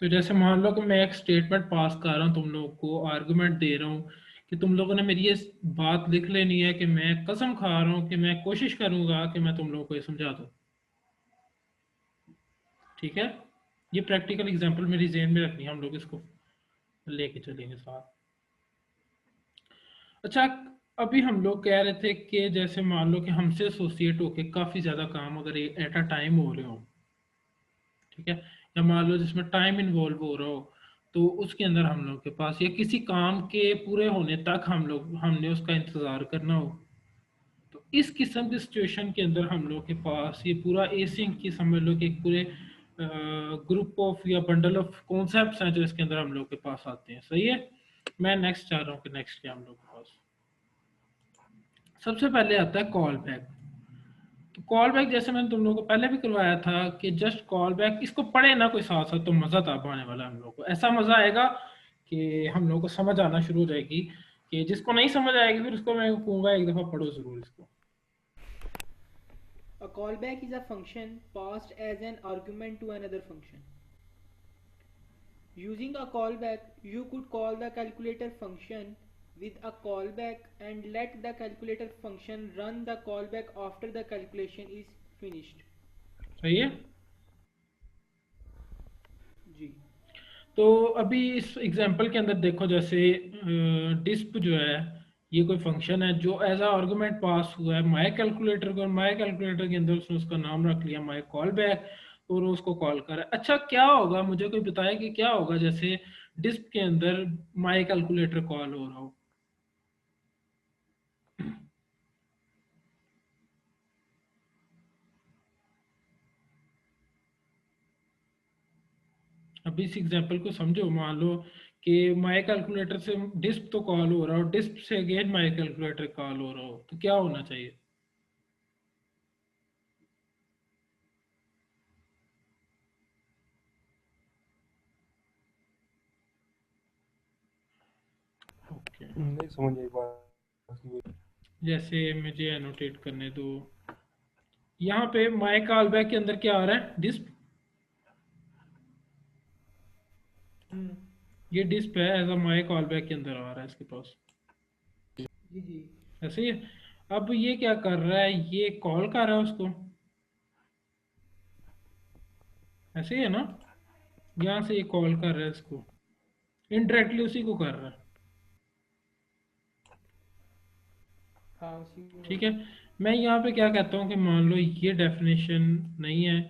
तो जैसे मान लो कि मैं एक स्टेटमेंट पास कर रहा हूँ, तुम लोगों को आर्गुमेंट दे रहा हूँ कि तुम लोगों ने मेरी ये बात लिख लेनी है कि मैं कसम खा रहा हूँ कि मैं कोशिश करूंगा कि मैं तुम लोगों को ये समझा दूँ। ठीक है, ये प्रैक्टिकल एग्जांपल मेरी जेहन में रखनी है, हम लोग इसको लेके चलेंगे साथ। अच्छा, अभी हम लोग कह रहे थे कि जैसे मान लो कि हमसे एसोसिएट होके काफ़ी ज़्यादा काम अगर एट अ टाइम हो रहे हो, ठीक है, या मान लो जिसमें टाइम इन्वॉल्व हो रहा हो, तो उसके अंदर हम लोग के पास या किसी काम के पूरे होने तक हमने उसका इंतज़ार करना हो, तो इस किस्म की सिचुएशन के अंदर हम लोग के पास ये पूरा एसिंग की समझ लो कि एक पूरे ग्रुप ऑफ या बंडल ऑफ कॉन्सेप्ट्स हैं जो इसके अंदर हम लोग के पास आते हैं। सही है, मैं नेक्स्ट चाह रहा हूँ कि नेक्स्ट क्या हम लोग के पास सबसे पहले आता है कॉल बैक। तो कॉल बैक जैसे मैंने तुम लोगों को पहले भी करवाया था कि जस्ट कॉल बैक, इसको पढ़े ना कोई साथ साथ तो मज़ा तब आने वाला है हम लोग को। ऐसा मज़ा आएगा कि हम लोग को समझ आना शुरू हो जाएगी, कि जिसको नहीं समझ आएगी फिर उसको मैं कहूँगा एक दफ़ा पढ़ो ज़रूर इसको। A callback is a function passed as an argument to another function. Using a callback, you could call the calculator function with a callback and let the calculator function run the callback after the calculation is finished. सही है। जी तो अभी इस example के अंदर देखो, जैसे डिस्प जो है ये कोई फंक्शन है जो एज अ आर्गुमेंट पास हुआ है माई कैलकुलेटर को, और माई कैलकुलेटर के अंदर उसने उसका नाम रख लिया माई कॉल बैक, और वो उसको कॉल कर रहा है। अच्छा, क्या होगा, मुझे कोई बताया कि क्या होगा जैसे डिस्प के अंदर माई कैलकुलेटर कॉल हो रहा हो। अभी इस एग्जांपल को समझो, मान लो कि माई कैलकुलेटर से डिस्प तो कॉल हो रहा हो, डिस्प से अगेन माई कैलकुलेटर कॉल हो रहा हो, तो क्या होना चाहिए। ओके, नहीं समझ आई बात। जैसे मुझे एनोटेट करने दो, यहाँ पे माई कॉल बैक के अंदर क्या आ रहा है, डिस्प। हम्म ये डिस्प है, as a my call back के अंदर आ रहा है इसके पास। जी जी ऐसे ही है। अब ये क्या कर रहा है, ये कॉल कर रहा है उसको, ऐसे ही है ना, यहाँ से ये कॉल कर रहा है इसको, इनडायरेक्टली उसी को कर रहा है। हाँ उसी को कर ठीक रहा है, है। मैं यहाँ पे क्या कहता हूँ कि मान लो ये डेफिनेशन नहीं है,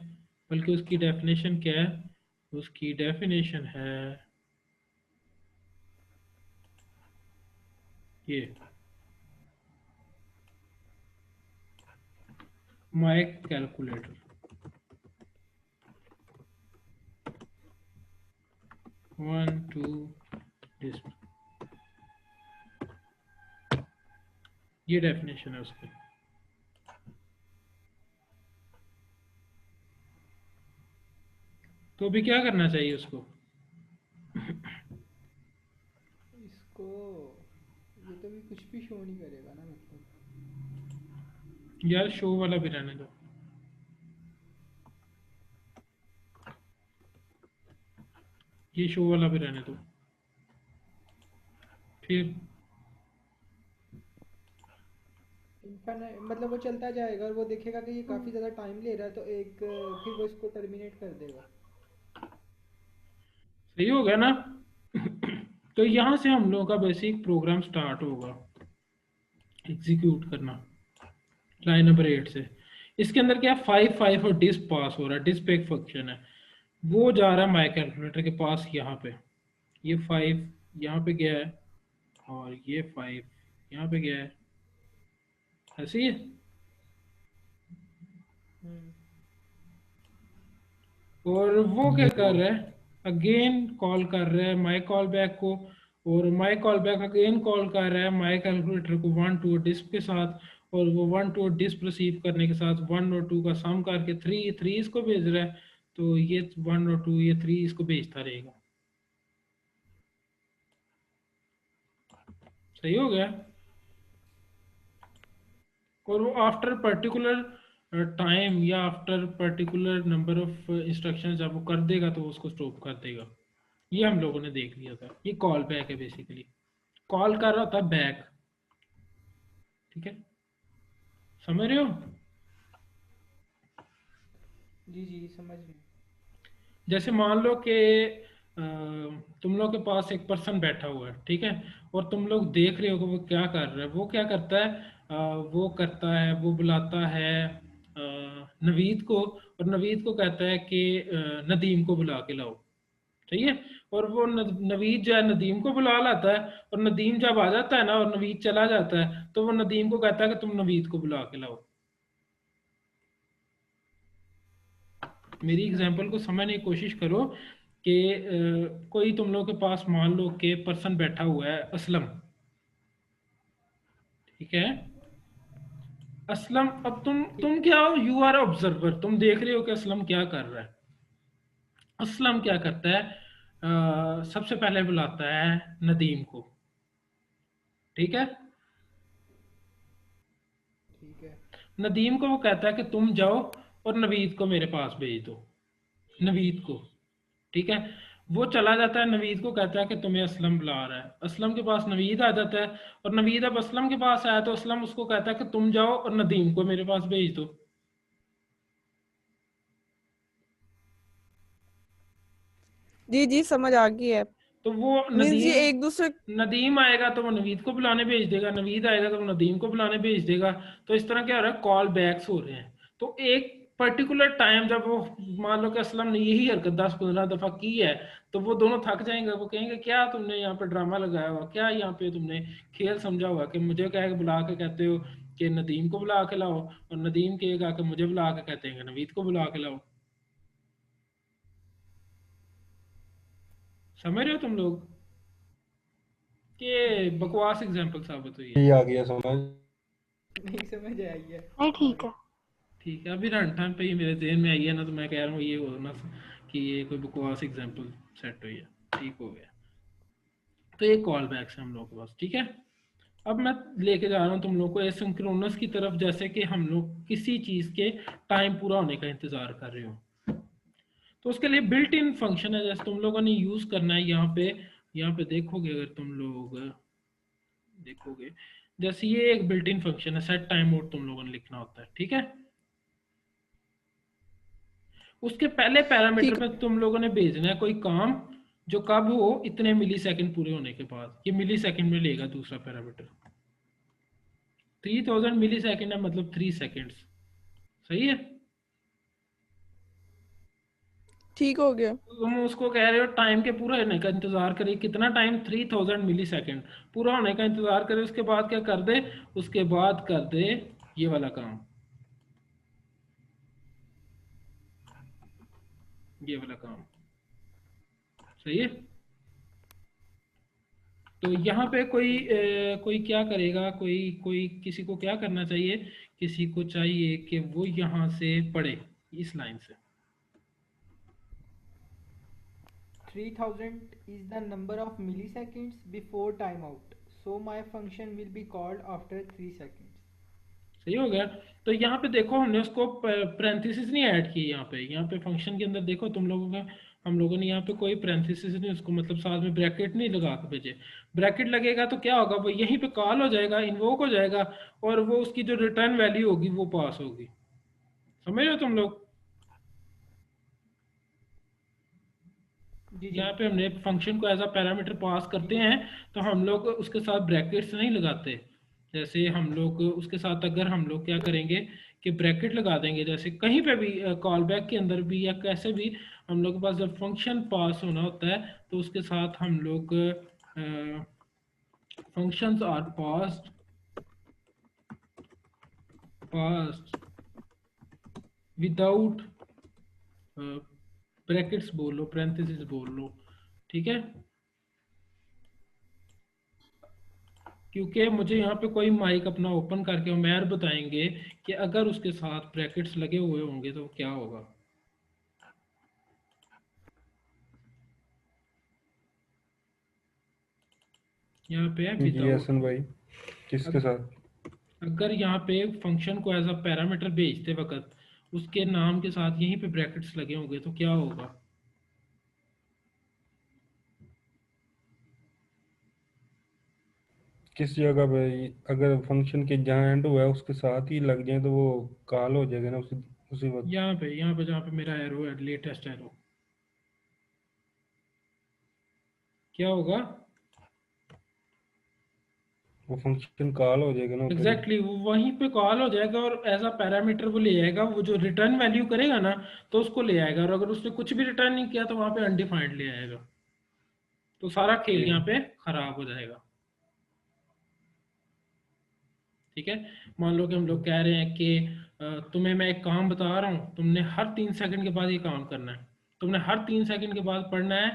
बल्कि उसकी डेफिनेशन क्या है, उसकी डेफिनेशन है ये माई कैलकुलेटर 1 2 डिस्प, ये डेफिनेशन है उसकी। तो अभी क्या करना चाहिए उसको। इसको ये तो भी कुछ भी शो नहीं करेगा ना, मतलब। यार शो वाला भी रहने दो, ये शो वाला भी रहने दो। फिर इनफाइनाइट मतलब वो चलता जाएगा और वो देखेगा कि ये काफ़ी ज़्यादा टाइम ले रहा है, तो एक फिर वो इसको टर्मिनेट कर देगा। सही हो गया ना। तो यहाँ से हम लोगों का बेसिक प्रोग्राम स्टार्ट होगा एग्जीक्यूट करना, लाइन नंबर 8 से। इसके अंदर क्या 5 5 और डिस्प पास हो रहा है, डिस्प एक फंक्शन है, वो जा रहा है माई कैलकुलेटर के पास यहाँ पे। ये 5 यहाँ पे गया है, और ये 5 यहाँ पे गया है, ऐसे ही है। हम्म और वो क्या नहीं कर वो रहा है, अगेन कॉल कर रहा है माई कॉल बैक को, और माई कॉल बैक अगेन कॉल कर रहा है माई कैलकुलेटर को 1 2 डिस्प के साथ, और वो 1 2 डिस्प रिसीव करने के साथ 1 और 2 का सम करके 3 3 इसको भेज रहा है। तो ये 1 और 2 ये 3 इसको भेजता रहेगा। सही हो गया। और वो आफ्टर पर्टिकुलर टाइम या after particular number of instructions जब वो कर देगा तो उसको स्टॉप कर देगा। ये हम लोगों ने देख लिया था। ये कॉल बैक है, बेसिकली कॉल कर रहा था बैक। ठीक है, समझ रहे हो? जी जी समझ रहे हैं। जैसे मान लो कि तुम लोग के पास एक पर्सन बैठा हुआ है, ठीक है, और तुम लोग देख रहे हो कि वो क्या कर रहा है। वो क्या करता है, वो करता है, वो बुलाता है नवीद को, और नवीद को कहता है कि नदीम को बुला के लाओ। सही है। और वो नवीद जो है नदीम को बुला लाता है, और नदीम जब आ जाता है ना और नवीद चला जाता है, तो वो नदीम को कहता है कि तुम नवीद को बुला के लाओ। मेरी हाँ एग्जांपल जी। को समझने की कोशिश करो कि कोई तुम लोग के पास मान लो कि पर्सन बैठा हुआ है असलम। ठीक है, असलम, अब ठीक। तुम क्या हो, यू आर ऑब्जर्वर, तुम देख रहे हो कि असलम क्या कर रहा है। असलम क्या करता है, सबसे पहले बुलाता है नदीम को। ठीक है, ठीक है। नदीम को वो कहता है कि तुम जाओ और नवीद को मेरे पास भेज दो। नवीद को, ठीक है, वो चला जाता है, नवीद को कहता है कि तुम्हें असलम बुला रहा है। असलम के पास नवीद आ जाता है, और नवीद अब असलम के पास आया तो असलम उसको कहता है कि तुम जाओ और नदीम को मेरे पास भेज दो। जी जी समझ आ गई है। तो वो मीन्स ये नदीम, एक दूसरे। नदीम आएगा तो वो नवीद को बुलाने भेज देगा, नवीद आएगा तो वो नदीम को बुलाने भेज देगा। तो इस तरह क्या हो रहा है, कॉल बैक्स हो रहे हैं। तो एक पर्टिकुलर टाइम जब वो, मान लो कि असलम ने यही हरकत 10-15 दफा की है, तो वो दोनों थक जाएंगे। वो कहेंगे क्या तुमने यहाँ पे ड्रामा लगाया हुआ, क्या यहाँ पे तुमने खेल समझा हुआ कि मुझे कह के बुला के कहते हो कि नदीम को बुला के लाओ, और नदीम कहेगा कि मुझे बुला के कहते हैं कि नवीद को बुला के लाओ। समझ रहे हो तुम लोग कि जी जी। बकवास एग्जाम्पल साबित हुई है? ये आ गया समझ। नहीं समझ आई है। नहीं ठीक है। ठीक है, अभी रन टाइम पे ही मेरे जहन में आई है ना, तो मैं कह रहा हूँ ये हो ना कि ये कोई बकवास एग्जाम्पल सेट हुई है। ठीक हो गया। तो ये कॉल बैक्स है हम लोग के पास। ठीक है, अब मैं लेके जा रहा हूँ तुम लोग को एसिंक्रोनस की तरफ, जैसे कि हम लोग किसी चीज़ के टाइम पूरा होने का इंतजार कर रहे हो। तो उसके लिए बिल्ट इन फंक्शन है, जैसे तुम लोगों ने यूज करना है यहाँ पे। यहाँ पे देखोगे, अगर तुम लोग देखोगे, जैसे ये एक बिल्ट इन फंक्शन है, सेट टाइम मोड तुम लोगों ने लिखना होता है। ठीक है, उसके पहले पैरामीटर ठीक। पे तुम लोगों ने भेजना है कोई काम, जो कब हो, इतने मिली सेकेंड पूरे होने के बाद। ये मिली सेकेंड में लेगा दूसरा पैरामीटर। 3000 मिली सेकेंड है, मतलब 3 सेकेंड्स। सही है। ठीक हो गया। तो तुम उसको कह रहे हो टाइम के पूरा होने का इंतजार करिए। कितना टाइम, 3000 मिली सेकेंड पूरा होने का इंतजार करे। उसके बाद क्या कर दे, उसके बाद कर दे ये वाला काम, ये वाला काम। सही है। तो यहाँ पे कोई क्या करेगा, कोई कोई किसी को क्या करना चाहिए, किसी को चाहिए कि वो यहाँ से पढ़े, इस लाइन से। 3000 is the number of milliseconds before timeout. So my function will be called after 3 seconds. सही हो गया। तो यहाँ पे देखो, हमने उसको पैरेंथेसिस नहीं ऐड की। यहाँ पे फंक्शन के अंदर देखो तुम लोगों का, हम लोगों ने यहाँ पे कोई पैरेंथेसिस नहीं, उसको मतलब साथ में ब्रैकेट नहीं लगा के भेजे। ब्रैकेट लगेगा तो क्या होगा, वो यहीं पे कॉल हो जाएगा, इन्वोक हो जाएगा, और वो उसकी जो रिटर्न वैल्यू होगी वो पास होगी। समझ रहे हो तुम लोग? जी जी। यहाँ पे हमने फंक्शन को एज अ पैरामीटर पास करते हैं, तो हम लोग उसके साथ ब्रैकेट्स नहीं लगाते। जैसे हम लोग उसके साथ अगर हम लोग क्या करेंगे कि ब्रैकेट लगा देंगे, जैसे कहीं पे भी कॉल बैक के अंदर भी या कैसे भी, हम लोग के पास जब फंक्शन पास होना होता है तो उसके साथ हम लोग functions are passed without brackets बोल लो, पैरेंथेसिस बोल लो। ठीक है, क्योंकि मुझे यहाँ पे कोई माइक अपना ओपन करके उमैर बताएंगे कि अगर उसके साथ ब्रैकेट्स लगे हुए होंगे तो क्या होगा। यहाँ पे है जी जी विदाउट। हसन भाई, किसके साथ? अगर यहाँ पे फंक्शन को एज अ पैरामीटर भेजते वक्त उसके नाम के साथ यहीं पे ब्रैकेट्स लगे होंगे तो क्या होगा। किस जगह पे अगर फंक्शन के जहाँ एंड हुआ है उसके साथ ही लग जाए तो वो कॉल हो जाएगा ना उसी वक्त। यहाँ पे जहाँ पे मेरा एरो है, लेटेस्ट एरो, क्या होगा? वो फंक्शन कॉल हो जाएगा ना उधर ही। एग्जैक्टली वो वहीं पे कॉल हो जाएगा और एज अ पैरामीटर वो ले आएगा, वो जो रिटर्न वैल्यू करेगा ना तो उसको ले आएगा, और अगर उसने कुछ भी रिटर्न नहीं किया तो वहां पे अनडिफाइंड ले आएगा। तो सारा खेल यहाँ ठीक। पे खराब हो जाएगा। ठीक है, मान लो कि हम लोग कह रहे हैं कि तुम्हें मैं एक काम बता रहा हूँ, तुमने हर 3 सेकंड के बाद ये काम करना है, तुमने हर 3 सेकंड के बाद पढ़ना है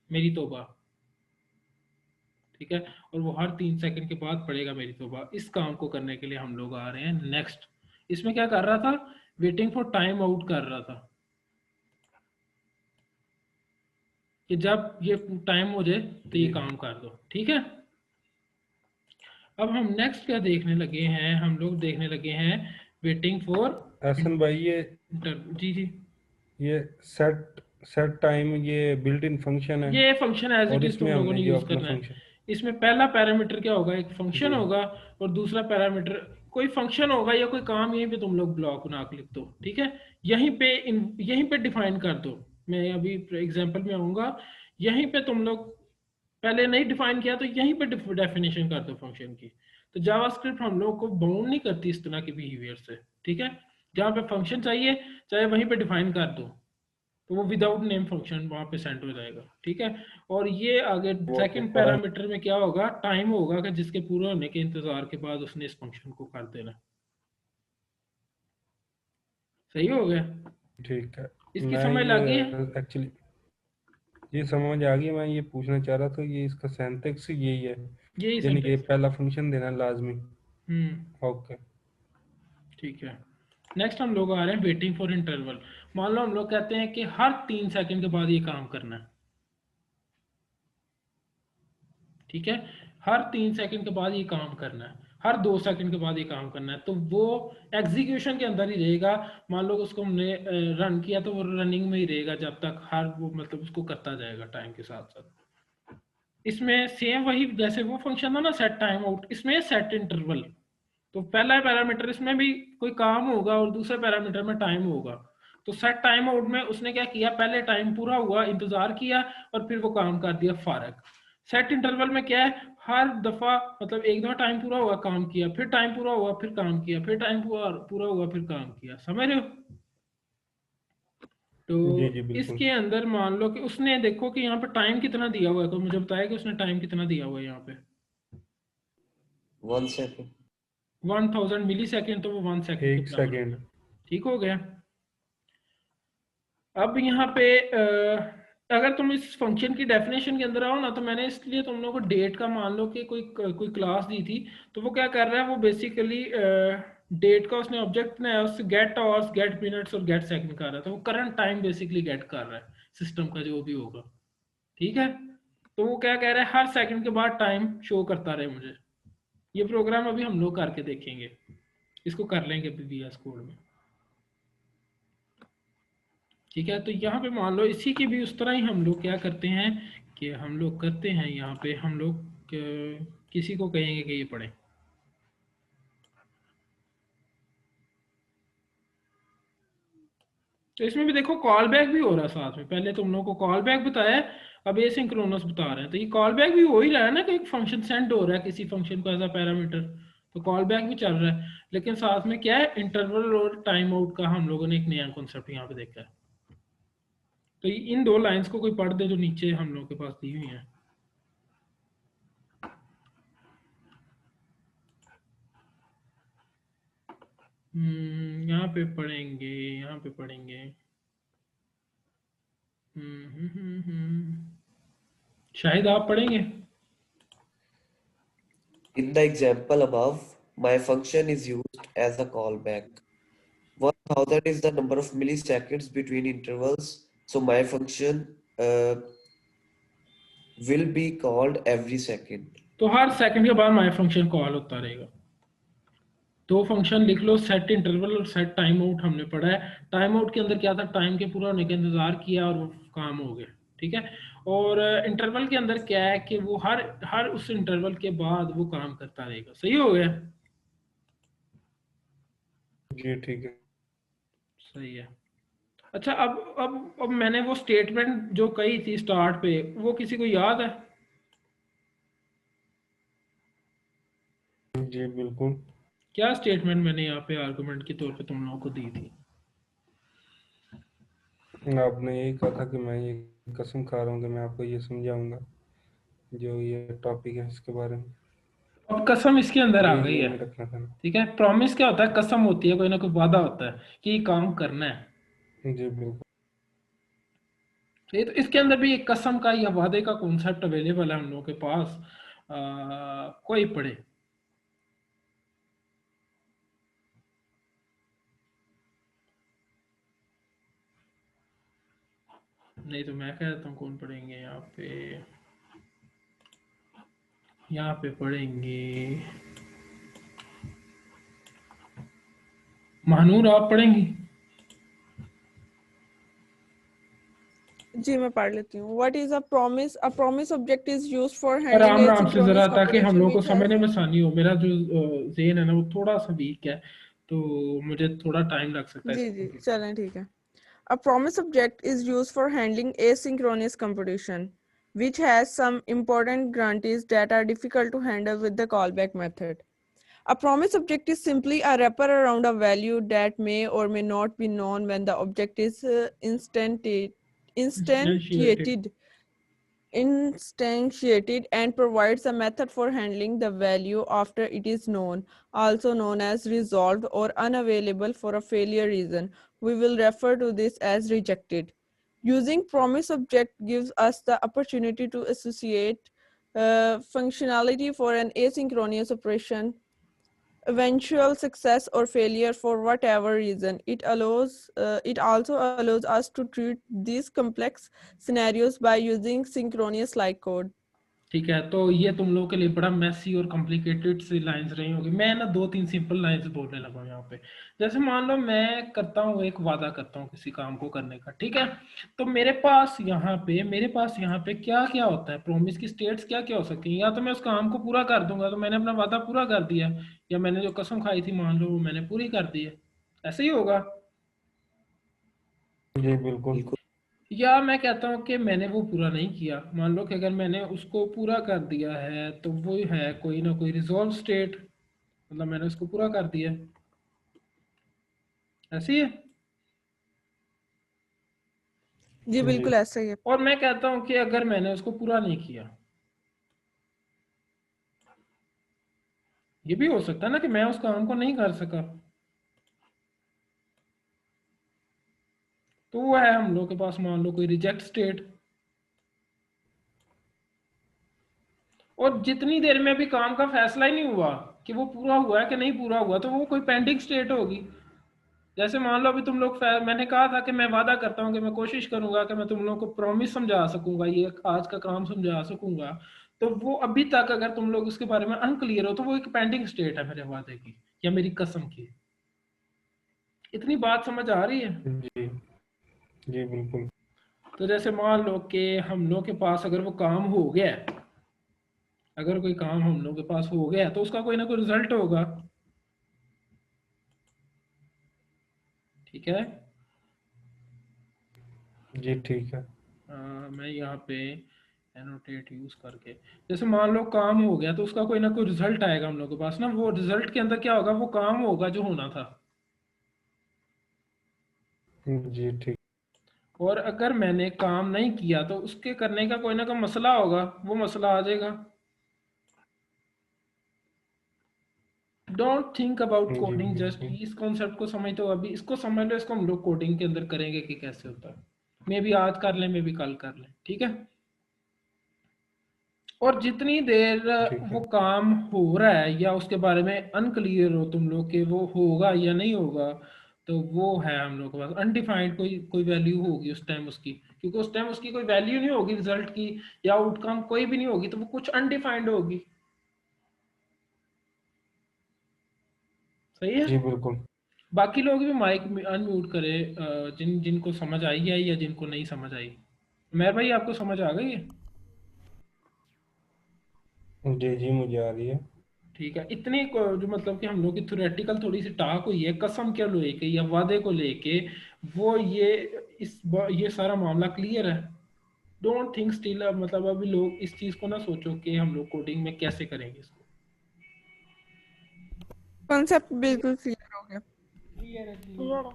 मेरी तौबा। ठीक है, और वो हर 3 सेकंड के बाद पढ़ेगा मेरी तौबा। इस काम को करने के लिए हम लोग आ रहे हैं नेक्स्ट। इसमें क्या कर रहा था? वेटिंग फॉर टाइम आउट कर रहा था कि जब ये टाइम हो जाए तो ये जी। काम कर दो। ठीक है, अब हम नेक्स्ट क्या देखने लगे हैं? हम लोग देखने लगे हैं वेटिंग फॉर एहसन भाई इंटर। जी जी, ये सेट सेट टाइम ये बिल्ट इन फंक्शन है। ये फंक्शन एज इट और इज तुम इसमें लोगों हमने ने जो यूज अपना करना है। फंक्शन। इसमें पहला पैरामीटर क्या होगा? एक फंक्शन जी। होगा, और दूसरा पैरामीटर कोई फंक्शन होगा या कोई काम, यहीं पे तुम लोग ब्लॉक बना के लिख दो। ठीक है, यहीं पे डिफाइन कर दो। मैं अभी एग्जांपल में आऊंगा। यहीं पे तुम लोग पहले नहीं डिफाइन किया तो यहीं पे डेफिनेशन कर दो फंक्शन की। तो जावास्क्रिप्ट हम लोग को बाउंड नहीं करती इस तरह के बिहेवियर से। ठीक है, जहाँ पे फंक्शन चाहिए चाहे वहीं पे डिफाइन कर दो, तो वो विदाउट नेम फंक्शन वहां पे सेंड हो जाएगा। ठीक है, और ये आगे वो अपने सेकंड पैरामीटर में क्या होगा? टाइम होगा कि जिसके पूरे होने के इंतजार के बाद उसने इस फंक्शन को कर देना। सही हो गया? ठीक है। इसकी मैं समझ ये लग गई है? एक्चुअली ये समझ आ गई। मैं ये पूछना चाह रहा था ये इसका सिंटैक्स यही है, यही यानी कि सिंटेक्स है। पहला फंक्शन देना लाजमी। हम्म, ओके। ठीक है। नेक्स्ट हम लोग आ रहे हैं वेटिंग फॉर इंटरवल। मान लो हम लोग कहते हैं कि हर 3 सेकंड के बाद ये काम करना है। ठीक है, हर 3 सेकंड के बाद ये काम करना है, हर 2 सेकंड के बाद ये काम करना है, तो वो एग्जीक्यूशन के अंदर ही रहेगा। मान लो उसको हमने रन किया तो वो रनिंग में ही रहेगा जब तक हर वो मतलब उसको करता जाएगा टाइम के साथ साथ। इसमें सेम वही जैसे वो फंक्शन था ना सेट टाइम आउट, इसमें सेट इंटरवल। तो पहला पैरामीटर इसमें भी कोई काम होगा और दूसरे पैरामीटर में टाइम होगा। तो सेट टाइम आउट में उसने क्या किया? पहले टाइम पूरा हुआ, इंतजार किया, और फिर वो काम कर दिया फारग। सेट इंटरवल में क्या है? हर दफा मतलब एक दफा टाइम पूरा हुआ काम किया, फिर टाइम पूरा हुआ फिर काम किया, फिर टाइम पूरा पूरा हुआ फिर काम किया। समझ रहे हो? तो जी जी बिल्कुल। इसके अंदर मान लो कि उसने देखो कि यहाँ पे टाइम कितना दिया हुआ है, तो मुझे बताया कि उसने टाइम कितना दिया हुआ है यहाँ पे? 1 second। 1000 मिली सेकेंड, तो वो 1 सेकंड के एक बराबर हो सेकेंड। गया। ठीक हो गया। अब यहाँ पे अगर तुम इस फंक्शन की डेफिनेशन के अंदर आओ ना, तो मैंने इसलिए तुम लोगों को डेट का मान लो कि कोई क्लास दी थी। तो वो क्या कर रहा है? वो बेसिकली डेट का उसने ऑब्जेक्ट बनाया, उससे गेट आवर्स, गेट मिनट्स और गेट सेकंड कर रहा है। तो वो करंट टाइम बेसिकली गेट कर रहा है सिस्टम का जो भी होगा। ठीक है, तो वो क्या कह रहा है? हर सेकंड के बाद टाइम शो करता रहे मुझे। ये प्रोग्राम अभी हम लोग करके देखेंगे, इसको कर लेंगे अभी VS कोड में। ठीक है, तो यहाँ पे मान लो इसी की भी उस तरह ही हम लोग क्या करते हैं कि हम लोग करते हैं यहाँ पे हम लोग किसी को कहेंगे कि ये पढ़े। तो इसमें भी देखो कॉल बैक भी हो रहा है साथ में। पहले तुम लोगों को कॉल बैक बताया है, अब एसिंक्रोनस बता रहे हैं। तो ये कॉल बैक भी हो ही रहा है ना कि एक फंक्शन सेंड हो रहा है किसी फंक्शन को एज अ पैरामीटर, तो कॉल बैक भी चल रहा है। लेकिन साथ में क्या है? इंटरवल और टाइम आउट का हम लोगों ने एक नया कॉन्सेप्ट यहाँ पे देखा है। तो इन दो लाइंस को कोई पढ़ दे जो नीचे हम लोगों के पास दी हुई है। यहाँ पे पढ़ेंगे, यहाँ पे पढ़ेंगे। शायद आप पढ़ेंगे। In the example above, my function is used as a callback. 1000 is the number of milliseconds between intervals, so my function will be called every second. तो हर सेकंड के बाद माई फंक्शन कॉल होता रहेगा। दो फंक्शन लिख लो, सेट इंटरवल और set time out हमने पढ़ा है। टाइम आउट के अंदर क्या था? टाइम के पूरा होने का इंतजार किया और वो काम हो गया। ठीक है। और इंटरवल के अंदर क्या है कि वो हर हर उस इंटरवल के बाद वो काम करता रहेगा। सही हो गया? जी ठीक है। सही है। अच्छा, अब मैंने वो स्टेटमेंट जो कही थी स्टार्ट पे, वो किसी को याद है? जी बिल्कुल। क्या स्टेटमेंट मैंने यहाँ पे आर्गुमेंट के तौर पे तुम लोगों को दी थी? आपने यही कहा था कि मैं ये कसम खा रहा हूँ कि मैं आपको ये समझाऊंगा, जो ये टॉपिक है इसके बारे में। अब कसम इसके अंदर आ ये गई है। में रखना था ना। ठीक है, प्रॉमिस क्या होता है? कसम होती है, कोई ना कोई वादा होता है कि ये काम करना है। जी बिल्कुल। ठीक है, तो इसके अंदर भी एक कसम का या वादे का कॉन्सेप्ट अवेलेबल है हम लोगों के पास। कोई पढ़े? नहीं तो मैं कह देता हूँ कौन पढ़ेंगे यहाँ पे। यहाँ पे पढ़ेंगे महानूर, आप पढ़ेंगी? जी मैं पढ़ लेती हूँ। What is a promise? A promise object is used for handling Ram Ram से जरा, asynchronous ताकि हम computation लोग को which has समझने में आसानी हो। मेरा जो ज़हन है ना वो थोड़ा सा वीक है, तो मुझे थोड़ा टाइम लग सकता है जी इसको जी कंप्लीट करने चलें ठीक है। A promise object is used for handling asynchronous computation, which has some important guarantees that are difficult to handle with the callback method. A promise object is simply a wrapper around a value that may or may not be known when the object is इंस्टेंशिएटेड। instantiated and provides a method for handling the value after it is known, also known as resolved or unavailable for a failure reason. We will refer to this as rejected. Using promise object gives us the opportunity to associate functionality for an asynchronous operation, eventual success or failure for whatever reason. It also allows us to treat these complex scenarios by using synchronous like code. ठीक है, तो ये तुम लोगों के लिए बड़ा मैसी और कॉम्प्लिकेटेड सी लाइंस रही होगी। मैं ना दो तीन सिंपल लाइंस बोलने लगा हूँ यहाँ पे। जैसे मान लो मैं करता हूँ, एक वादा करता हूँ किसी काम को करने का, ठीक है। तो मेरे पास यहाँ पे क्या क्या होता है? प्रॉमिस की स्टेट्स क्या क्या हो सकती हैं? या तो मैं उस काम को पूरा कर दूंगा तो मैंने अपना वादा पूरा कर दिया, या मैंने जो कसम खाई थी मान लो वो मैंने पूरी कर दी है। ऐसे ही होगा। जी बिल्कुल। बिल्कुल। या मैं कहता हूँ कि मैंने वो पूरा नहीं किया। मान लो कि अगर मैंने उसको पूरा कर दिया है तो वो है कोई ना कोई रिजॉल्व स्टेट, मतलब मैंने उसको पूरा कर दिया। ऐसे ही है। जी जी बिल्कुल ऐसा ही है। और मैं कहता हूँ कि अगर मैंने उसको पूरा नहीं किया, ये भी हो सकता है ना कि मैं उस काम को नहीं कर सका। तो वो है हम लोग के पास मान लो कोई रिजेक्ट स्टेट। और जितनी देर में अभी काम का फैसला ही नहीं हुआ कि वो पूरा हुआ है कि नहीं पूरा हुआ, तो वो कोई पेंडिंग स्टेट होगी। जैसे मान लो अभी तुम लोग, मैंने कहा था कि मैं वादा करता हूँ कि मैं कोशिश करूंगा कि मैं तुम लोगों को प्रॉमिस समझा सकूंगा, ये आज का काम समझा सकूंगा। तो वो अभी तक अगर तुम लोग उसके बारे में अनक्लियर हो तो वो एक पेंडिंग स्टेट है मेरे वादे की या मेरी कसम की। इतनी बात समझ आ रही है? जी जी बिल्कुल। तो जैसे मान लो कि हम लोग के पास अगर वो काम हो गया है, अगर कोई काम हम लोग के पास हो गया है तो उसका कोई ना कोई रिजल्ट होगा। ठीक है। जी ठीक है। मैं यहाँ पे एनोटेट यूज करके, जैसे मान लो काम हो गया तो उसका कोई ना कोई रिजल्ट आएगा हम लोग के पास ना। वो रिजल्ट के अंदर क्या होगा? वो काम होगा जो होना था। जी ठीक। और अगर मैंने काम नहीं किया तो उसके करने का कोई ना कोई मसला होगा, वो मसला आ जाएगा। डोंट थिंक अबाउट जी कोडिंग, जस्ट बिल्कुल। इस कॉन्सेप्ट को समझ दो। अभी इसको समझ लो, इसको हम लोग कोडिंग के अंदर करेंगे कि कैसे होता है। मे भी आज कर लें, मे भी कल कर लें, ठीक है। और जितनी देर ठीक वो है। काम हो रहा है या उसके बारे में अनक्लियर हो तुम लोग कि वो होगा या नहीं होगा, तो वो है हम लोग के पास अनडिफाइंड कोई कोई वैल्यू होगी उस टाइम उसकी। क्योंकि उस टाइम उसकी कोई वैल्यू नहीं होगी रिजल्ट की, या आउटकम कोई भी नहीं होगी, तो वो कुछ अनडिफाइंड होगी। सही है। जी बिल्कुल। बाकी लोग भी माइक अनम्यूट करे, जिनको समझ आई है या जिनको नहीं समझ आई। मेहर भाई आपको समझ आ गई है? जी जी मुझे आ रही है। ठीक है, इतनी जो मतलब कि हम लोग की थ्योरेटिकल थोड़ी सी टाक हुई है कसम के लेके या वादे को लेके, वो ये सारा मामला क्लियर है। डोंट थिंक स्टिल, मतलब अभी लोग इस चीज को ना सोचो कि हम लोग कोडिंग में कैसे करेंगे इसको। कॉन्सेप्ट बिल्कुल क्लियर हो गया। क्लियर है, क्लियर।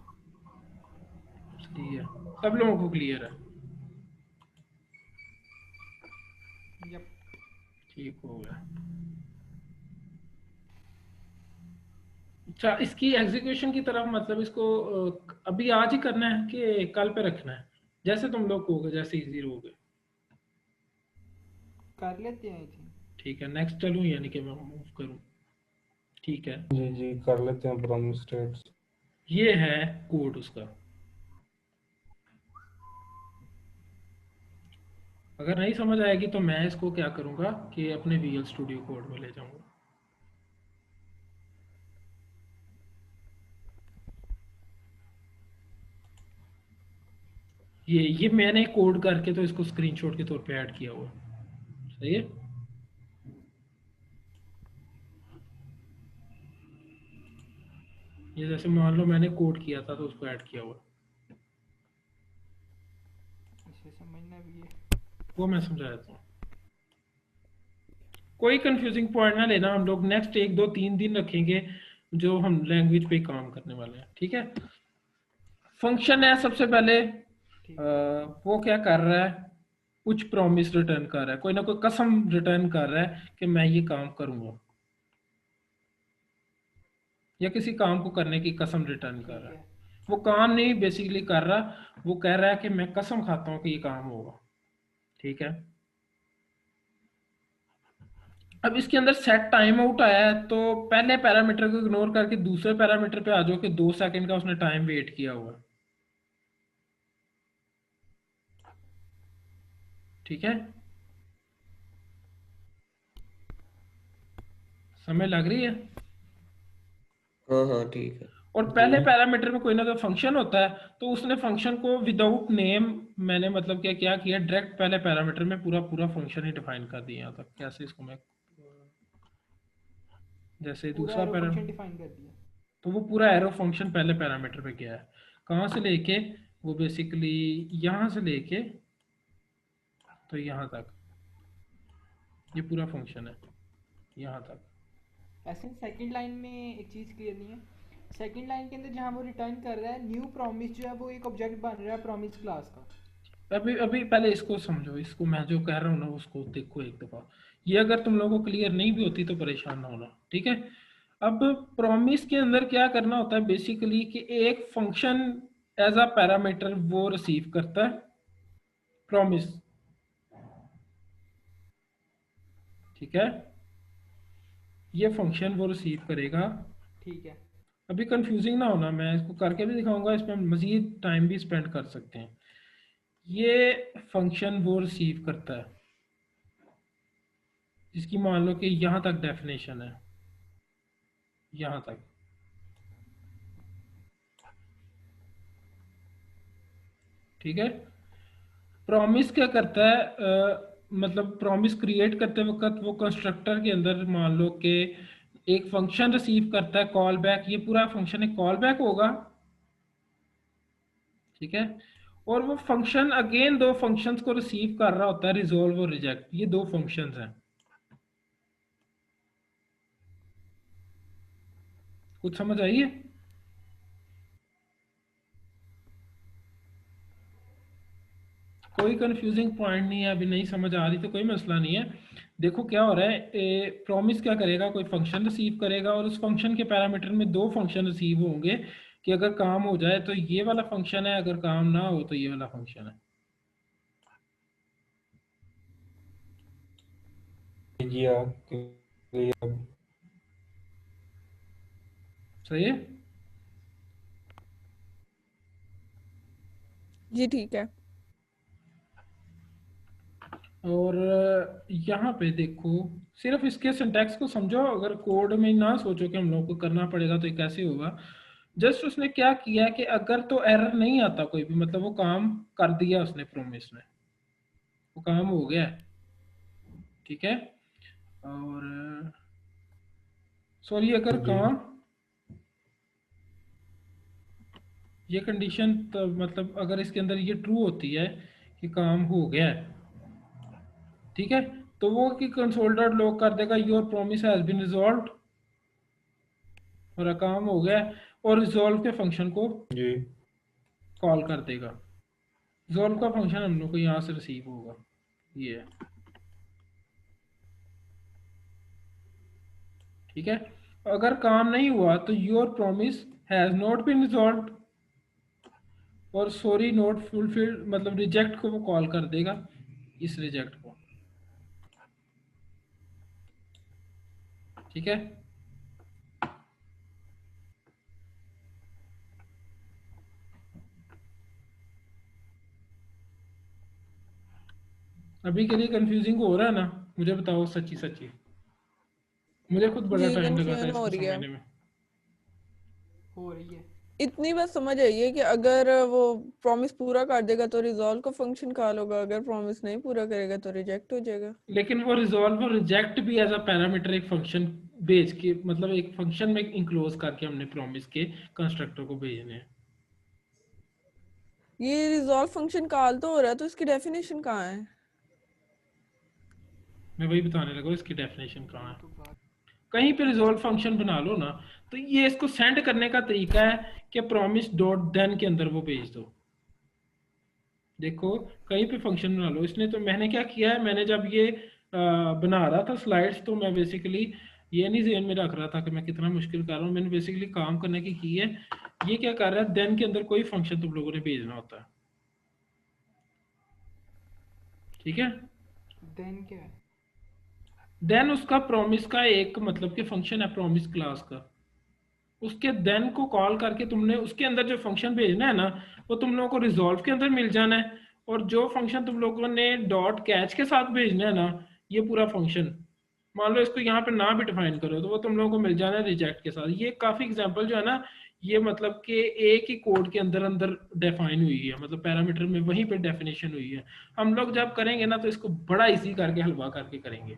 ठीक है, सब लोगों को क्लियर है? यप। ठीक हो गया। अच्छा, इसकी एग्जीक्यूशन की तरफ मतलब इसको अभी आज ही करना है कि कल पे रखना है? जैसे तुम लोग कहोगे, जैसे इजी रहोगे। कर लेते हैं आई थिंक। ठीक है, नेक्स्ट चलूँ यानी कि मैं मूव करूँ? ठीक है, जी जी कर लेते हैं प्रॉमिस स्टेट्स। ये है कोड उसका। अगर नहीं समझ आएगी तो मैं इसको क्या करूँगा कि अपने VL स्टूडियो कोड में ले जाऊँगा। ये मैंने कोड करके तो इसको स्क्रीनशॉट के तौर पे ऐड किया हुआ है। सही है? ये जैसे मान लो मैंने कोड किया था तो उसको ऐड किया हुआ है। इसे समझना भी है। वो मैं समझा देता हूँ। कोई कंफ्यूजिंग पॉइंट ना लेना, हम लोग नेक्स्ट 1 2 3 दिन रखेंगे जो हम लैंग्वेज पे काम करने वाले हैं। ठीक है, फंक्शन है सबसे पहले। ठीक है। वो क्या कर रहा है? कुछ प्रॉमिस रिटर्न कर रहा है, कोई ना कोई कसम रिटर्न कर रहा है कि मैं ये काम करूंगा, या किसी काम को करने की कसम रिटर्न कर ठीक रहा है। है। वो काम नहीं बेसिकली कर रहा, वो कह रहा है कि मैं कसम खाता हूँ कि ये काम होगा। ठीक है, अब इसके अंदर सेट टाइम आउट आया है, तो पहले पैरामीटर को इग्नोर करके दूसरे पैरामीटर पे आ जाओ कि 2 सेकंड का उसने टाइम वेट किया हुआ है। ठीक है, समय लग रही है? हाँ हाँ ठीक है। और जी पहले पैरामीटर में कोई ना कोई फंक्शन होता है, तो उसने फंक्शन को विदाउट नेम, मैंने मतलब क्या क्या किया, डायरेक्ट पहले पैरामीटर में पूरा पूरा फंक्शन ही डिफाइन कर दिया यहाँ तक। कैसे इसको मैं, जैसे पूरा दूसरा एरो पैरा, फंक्शन डिफाइन कर दिया। तो वो पूरा एरो फंक्शन पहले पैरामीटर पे गया है। कहाँ से लेके? वो बेसिकली यहाँ से लेके तो यहाँ तक, ये पूरा फंक्शन है यहाँ तक। ऐसे सेकंड लाइन में एक चीज़ क्लियर नहीं है। सेकंड लाइन के अंदर जहाँ वो रिटर्न कर रहा है न्यू प्रॉमिस, जो है वो एक ऑब्जेक्ट बन रहा है प्रॉमिस क्लास का। अभी अभी पहले इसको समझो, इसको मैं जो कह रहा हूँ ना उसको देखो एक दफा। ये अगर तुम लोगों को क्लियर नहीं भी होती तो परेशान ना होना। ठीक है, अब प्रॉमिस के अंदर क्या करना होता है बेसिकली कि एक फंक्शन एज अ पैरामीटर वो रिसीव करता है प्रॉमिस। ठीक है, ये फंक्शन वो रिसीव करेगा। ठीक है। अभी कंफ्यूजिंग ना होना, मैं इसको करके भी दिखाऊंगा, इसमें हम मजीद टाइम भी स्पेंड कर सकते हैं। ये फंक्शन वो रिसीव करता है जिसकी मान लो कि यहाँ तक डेफिनेशन है, यहाँ तक। ठीक है, प्रॉमिस क्या करता है, मतलब प्रॉमिस क्रिएट करते वक्त वो कंस्ट्रक्टर के अंदर मान लो कि एक फंक्शन रिसीव करता है कॉल बैक, ये पूरा फंक्शन एक कॉल बैक होगा। ठीक है, और वो फंक्शन अगेन दो फंक्शंस को रिसीव कर रहा होता है, रिजोल्व और रिजेक्ट, ये दो फंक्शंस हैं। कुछ समझ आई है? कोई कंफ्यूजिंग पॉइंट नहीं है, अभी नहीं समझ आ रही तो कोई मसला नहीं है। देखो क्या हो रहा है, प्रॉमिस क्या करेगा, कोई फंक्शन रिसीव करेगा और उस फंक्शन के पैरामीटर में दो फंक्शन रिसीव होंगे कि अगर काम हो जाए तो ये वाला फंक्शन है, अगर काम ना हो तो ये वाला फंक्शन है। जी आप clear। सही है? जी ठीक है। और यहाँ पे देखो, सिर्फ इसके सिंटैक्स को समझो, अगर कोड में ना सोचो कि हम लोग को करना पड़ेगा तो ये कैसे होगा। जस्ट उसने क्या किया कि अगर तो एरर नहीं आता कोई भी, मतलब वो काम कर दिया उसने प्रॉमिस ने। वो काम हो गया है, ठीक है। और सॉरी अगर जी काम ये कंडीशन तो मतलब अगर इसके अंदर ये ट्रू होती है कि काम हो गया है, ठीक है, तो वो कि कंसोल डॉट लॉग कर देगा your promise has been resolved, और काम हो गया है, और रिजॉल्व के फंक्शन को जी कॉल कर देगा। रिजॉल्व का फंक्शन हम लोग को यहाँ से रिसीव होगा, ये है, ठीक है। अगर काम नहीं हुआ तो your promise has not been resolved, और सॉरी नॉट फुलफिल्ड मतलब रिजेक्ट को वो कॉल कर देगा, इस रिजेक्ट को, ठीक है। अभी के लिए कंफ्यूजिंग हो रहा है ना, मुझे बताओ सच्ची सच्ची, मुझे खुद बड़ा जी टाइम लगा था कंफ्यूजन हो इसको रही है। समझने में। हो रही है। इतनी बात समझ आई है कि अगर वो प्रॉमिस पूरा कर देगा तो रिजॉल्व का फंक्शन कॉल होगा, अगर प्रॉमिस नहीं पूरा करेगा तो रिजेक्ट हो जाएगा। लेकिन वो रिजॉल्व और रिजेक्ट भी एज अ पैरामीटर एक फंक्शन भेज के मतलब एक फंक्शन में इंक्लोज करके हमने प्रॉमिस के कंस्ट्रक्टर को भेजने हैं। ये रिजॉल्व फंक्शन कॉल तो हो रहा है, तो इसकी डेफिनेशन कहाँ है? मैं वही बताने लगा इसकी डेफिनेशन कहाँ वही है। तो बात। कहीं पे रिजॉल्व फंक्शन बना लो ना, तो ये इसको सेंड करने का तरीका है कि प्रॉमिस डॉट देन के अंदर वो भेज दो। देखो कहीं पे फंक्शन बना लो, इसने तो मैंने क्या किया है, मैंने जब ये बना रहा था स्लाइड्स, तो मैं बेसिकली ये नहीं ज़हन में रख रहा था कि मैं कितना मुश्किल कर रहा हूँ, मैंने बेसिकली काम करने की है। ये क्या कर रहा है, देन के अंदर कोई फंक्शन तुम लोगों ने भेजना होता है, ठीक है। देन क्या है? देन उसका प्रॉमिस का एक मतलब कि फंक्शन है प्रॉमिस क्लास का, उसके देन को कॉल करके तुमने उसके अंदर जो फंक्शन भेजना है ना, वो तुम लोगों को रिजॉल्व के अंदर मिल जाना है। और जो फंक्शन तुम लोगों ने डॉट कैच के साथ भेजना है ना, ये पूरा फंक्शन मान लो इसको यहाँ पे ना भी डिफाइन करो तो वो तुम लोगों को मिल जाना है रिजेक्ट के साथ। ये काफी एग्जांपल जो है ना, ये मतलब कि एक ही कोड के अंदर अंदर डिफाइन हुई है, मतलब पैरामीटर में वहीं पे डेफिनेशन हुई है। हम लोग जब करेंगे ना तो इसको बड़ा इजी करके हलवा करके करेंगे।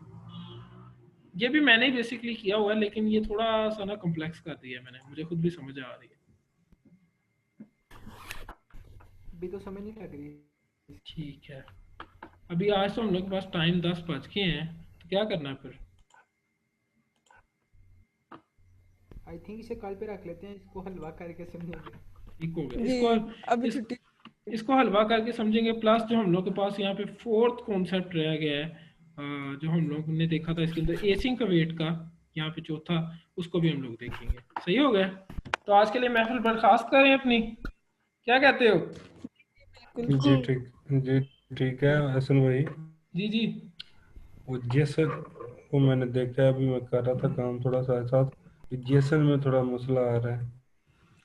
ये भी मैंने ही बेसिकली किया हुआ है, लेकिन ये थोड़ा सा ना कॉम्प्लेक्स कर दिया है मैंने, मुझे खुद भी समझ आ रही है। अभी तो समझ नहीं लग रही। ठीक है, अभी आज तो हम लोग के पास टाइम 10 बज के हैं, तो क्या करना है फिर? आई थिंक इसे कल पे रख लेते हैं, इसको हलवा करके समझेंगे। ठीक हो गया जी इसको, अभी इस छुट्टी। इसको हलवा करके समझेंगे। प्लस जो हम लोग के पास यहाँ पे फोर्थ कॉन्सेप्ट रह गया है, जो हम लोग ने देखा था इसके अंदर एसिंग का वेट का, यहाँ पे चौथा, उसको भी हम लोग देखेंगे। सही हो गया, तो आज के लिए महफिल बर्खास्त करें अपनी, क्या कहते हो? जी बिल्कुल। ठीक, जी ठीक है हसन भाई। जी जी। वो जेसन को मैंने देखा है, अभी मैं कर रहा था काम थोड़ा सा साथ, जेसन में थोड़ा मसला आ रहा है।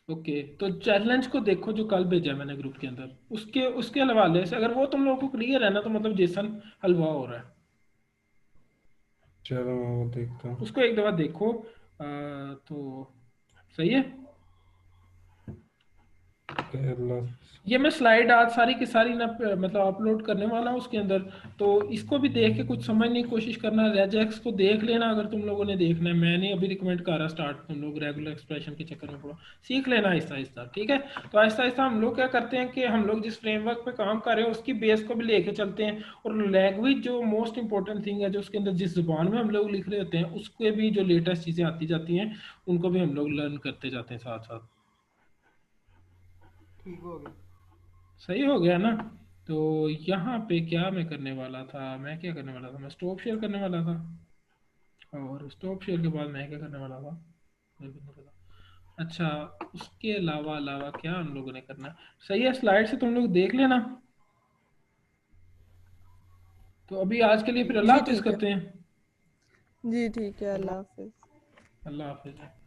ओके, तो चैलेंज को देखो जो कल भेजा मैंने ग्रुप के अंदर, उसके उसके हवाले से अगर वो तुम लोगों को क्लियर है ना, तो मतलब जेसन हलवा हो रहा है। चलो मैं वो देखता हूँ। उसको एक दफा देखो, तो सही है। ओके, अल्लाह हाफिज़। ये मैं स्लाइड आज सारी की सारी ना मतलब अपलोड करने वाला हूँ उसके अंदर, तो इसको भी देख के कुछ समझने की कोशिश करना। रेजेक्स को देख लेना अगर तुम लोगों ने देखना है, मैं नहीं अभी रिकमेंड कर रहा स्टार्ट, तुम लोग रेगुलर एक्सप्रेशन के चक्कर में पड़ो, सीख लेना आहिस्ता आहिस्ता, ठीक है। तो आहिस्ता आहिस्ता हम लोग क्या करते हैं कि हम लोग जिस फ्रेमवर्क पे काम कर रहे हैं उसकी बेस को भी लेके चलते हैं, और लैंग्वेज जो मोस्ट इंपॉर्टेंट थिंग है, जो उसके अंदर जिस जुबान में हम लोग लिख रहे होते हैं उसके भी जो लेटेस्ट चीज़ें आती जाती हैं उनको भी हम लोग लर्न करते जाते हैं साथ साथ। ठीक हो गया। सही हो गया ना। तो यहाँ पे क्या मैं करने वाला था, मैं क्या करने वाला था, मैं स्टॉप शेयर करने वाला था, और स्टॉप शेयर के बाद मैं क्या करने वाला था मेरे को नहीं पता। अच्छा, उसके अलावा अलावा क्या हम लोगों ने करना है? सही है, स्लाइड से तुम लोग देख लेना। तो अभी आज के लिए फिर अल्लाह जी हाफिज़ ठीक है। करते हैं। जी ठीक है, अल्लाह अल्लाह हाफिज। अल्लाह हाफिज़।